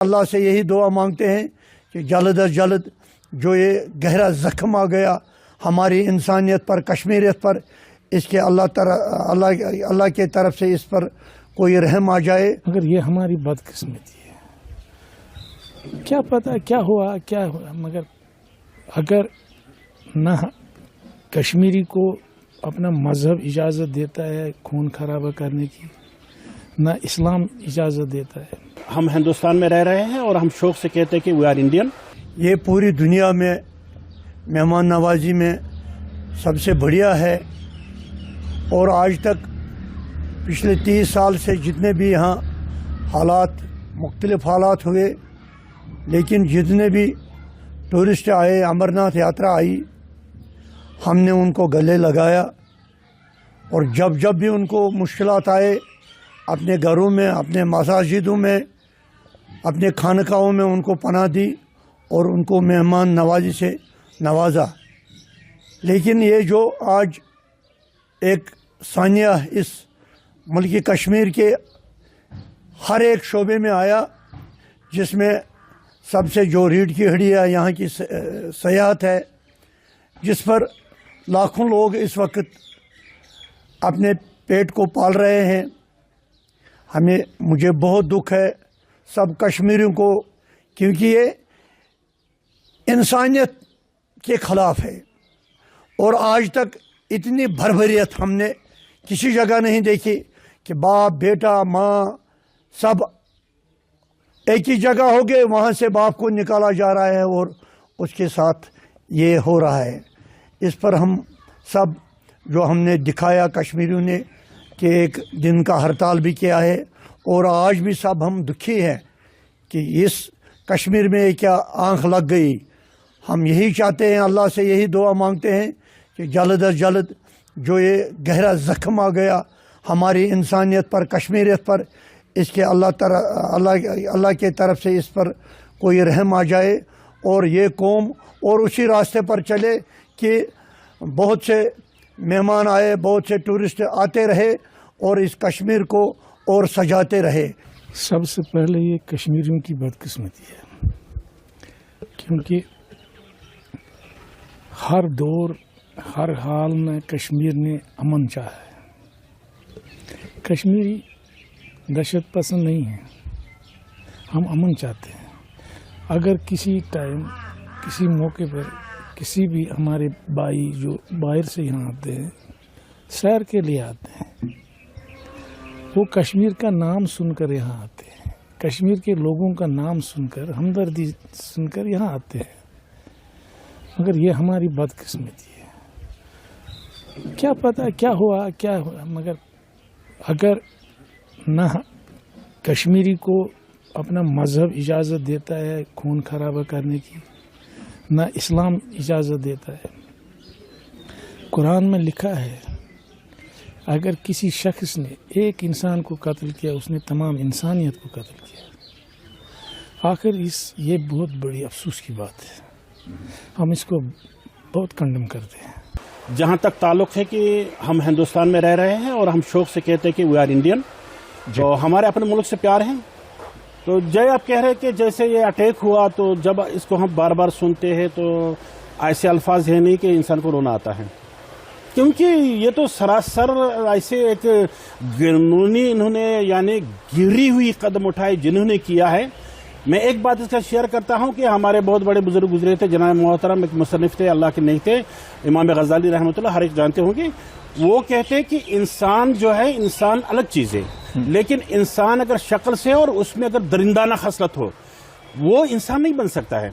اللہ سے یہی دعا مانگتے ہیں کہ جلد از جلد جو یہ گہرا زخم آ گیا ہماری انسانیت پر، کشمیریت پر، اس کے اللہ کے طرف سے اس پر کوئی رحم آ جائے۔ مگر یہ ہماری بدقسمتی ہے، کیا پتہ کیا ہوا مگر اگر نہ کشمیری کو اپنا مذہب اجازت دیتا ہے خون خرابہ کرنے کی، نہ اسلام اجازت دیتا ہے۔ ہم ہندوستان میں رہ رہے ہیں اور ہم شوق سے کہتے ہیں کہ وی آر انڈین۔ یہ پوری دنیا میں مہمان نوازی میں سب سے بڑھیا ہے، اور آج تک پچھلے 30 سال سے جتنے بھی یہاں مختلف حالات ہوئے، لیکن جتنے بھی ٹورسٹ آئے، امرناتھ یاترا آئی، ہم نے ان کو گلے لگایا، اور جب بھی ان کو مشکلات آئے اپنے گھروں میں، اپنے مساجدوں میں، اپنے خانقاہوں میں ان کو پناہ دی اور ان کو مہمان نوازی سے نوازا۔ لیکن یہ جو آج ایک سانیہ اس ملک کشمیر کے ہر ایک شعبے میں آیا، جس میں سب سے جو ریڑھ کی ہڈی ہے یہاں کی سیاحت ہے، جس پر لاکھوں لوگ اس وقت اپنے پیٹ کو پال رہے ہیں۔ مجھے بہت دکھ ہے سب کشمیریوں کو، کیونکہ یہ انسانیت کے خلاف ہے، اور آج تک اتنی بھربھریت ہم نے کسی جگہ نہیں دیکھی کہ باپ، بیٹا، ماں سب ایک ہی جگہ ہو گئے، وہاں سے باپ کو نکالا جا رہا ہے اور اس کے ساتھ یہ ہو رہا ہے۔ اس پر ہم سب جو ہم نے دکھایا کشمیریوں نے کہ ایک دن کا ہڑتال بھی کیا ہے، اور آج بھی سب ہم دکھی ہیں کہ اس کشمیر میں کیا آنکھ لگ گئی۔ ہم یہی چاہتے ہیں، اللہ سے یہی دعا مانگتے ہیں کہ جلد از جلد جو یہ گہرا زخم آ گیا ہماری انسانیت پر، کشمیریت پر، اس کے اللہ کے طرف سے اس پر کوئی رحم آ جائے، اور یہ قوم اور اسی راستے پر چلے کہ بہت سے مہمان آئے، بہت سے ٹورسٹ آتے رہے اور اس کشمیر کو اور سجاتے رہے۔ سب سے پہلے یہ کشمیریوں کی بدقسمتی ہے، کیونکہ ہر دور ہر حال میں کشمیر نے امن چاہا ہے۔ کشمیری دہشت پسند نہیں ہے، ہم امن چاہتے ہیں۔ اگر کسی ٹائم، کسی موقع پر کسی بھی ہمارے بھائی جو باہر سے یہاں آتے ہیں، سیر کے لیے آتے ہیں، وہ کشمیر کا نام سن کر یہاں آتے ہیں، کشمیر کے لوگوں کا نام سن کر، ہمدردی سن کر یہاں آتے ہیں، مگر یہ ہماری بدقسمتی ہے۔ کیا پتہ کیا ہوا مگر اگر نہ کشمیری کو اپنا مذہب اجازت دیتا ہے خون خرابہ کرنے کی، نہ اسلام اجازت دیتا ہے۔ قرآن میں لکھا ہے اگر کسی شخص نے ایک انسان کو قتل کیا، اس نے تمام انسانیت کو قتل کیا۔ آخر یہ بہت بڑی افسوس کی بات ہے، ہم اس کو بہت کنڈم کرتے ہیں۔ جہاں تک تعلق ہے کہ ہم ہندوستان میں رہ رہے ہیں اور ہم شوق سے کہتے ہیں کہ وی آر انڈین، جو ہمارے اپنے ملک سے پیار ہیں۔ تو آپ کہہ رہے کہ جیسے یہ اٹیک ہوا تو جب اس کو ہم بار بار سنتے ہیں تو ایسے الفاظ ہیں نہیں کہ انسان کو رونا آتا ہے، کیونکہ یہ تو سراسر ایسے ایک قانونی انہوں نے یعنی گری ہوئی قدم اٹھائے جنہوں نے کیا ہے۔ میں ایک بات اس کا شیئر کرتا ہوں کہ ہمارے بہت بڑے بزرگ گزرے تھے، جناب محترم ایک مصنف تھے، اللہ کے نہیں تھے، امام غزالی رحمۃ اللہ، ہر ایک جانتے ہوں گے۔ وہ کہتے ہیں کہ انسان جو ہے، انسان الگ چیز ہے، لیکن انسان اگر شکل سے اور اس میں اگر درندانہ خصلت ہو، وہ انسان نہیں بن سکتا ہے،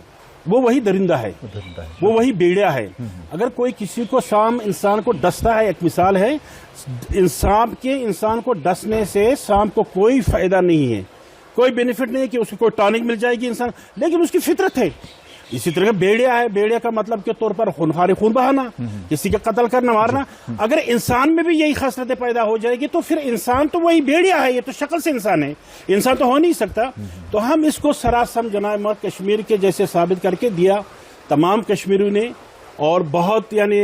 وہ وہی درندہ ہے، وہ وہی بیڑیا ہے۔ اگر کوئی کسی کو سام انسان کو ڈستا ہے، ایک مثال ہے، انسان کو ڈسنے سے سام کو کوئی فائدہ نہیں ہے، کوئی بینیفٹ نہیں ہے کہ اس کو کوئی ٹانک مل جائے گی انسان، لیکن اس کی فطرت ہے۔ اسی طرح بیڑیا ہے، بیڑیا کا مطلب کے طور پر خون بہانا، کسی کا قتل کرنا، مارنا۔ اگر انسان میں بھی یہی خاصلتیں پیدا ہو جائے گی تو پھر انسان تو وہی بیڑیا ہے، یہ تو شکل سے انسان ہے، انسان تو ہو نہیں سکتا۔ تو ہم اس کو سراسر جناب کشمیر کے جیسے ثابت کر کے دیا، تمام کشمیریوں نے اور بہت یعنی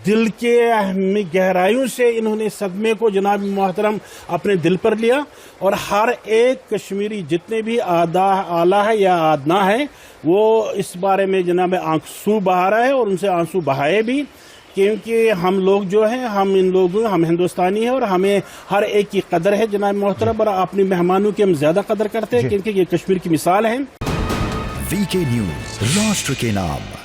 دل کے گہرائیوں سے انہوں نے صدمے کو جناب محترم اپنے دل پر لیا، اور ہر ایک کشمیری جتنے بھی آلہ ہے یا ادنا ہے وہ اس بارے میں جناب آنسو بہا رہا ہے، اور ان سے آنسو بہائے بھی، کیونکہ ہم لوگ جو ہیں ہم ہندوستانی ہیں اور ہمیں ہر ایک کی قدر ہے جناب محترم، اور اپنی مہمانوں کی ہم زیادہ قدر کرتے ہیں کیونکہ یہ کشمیر کی مثال ہیں۔ VK نیوز، راشٹر کے نام۔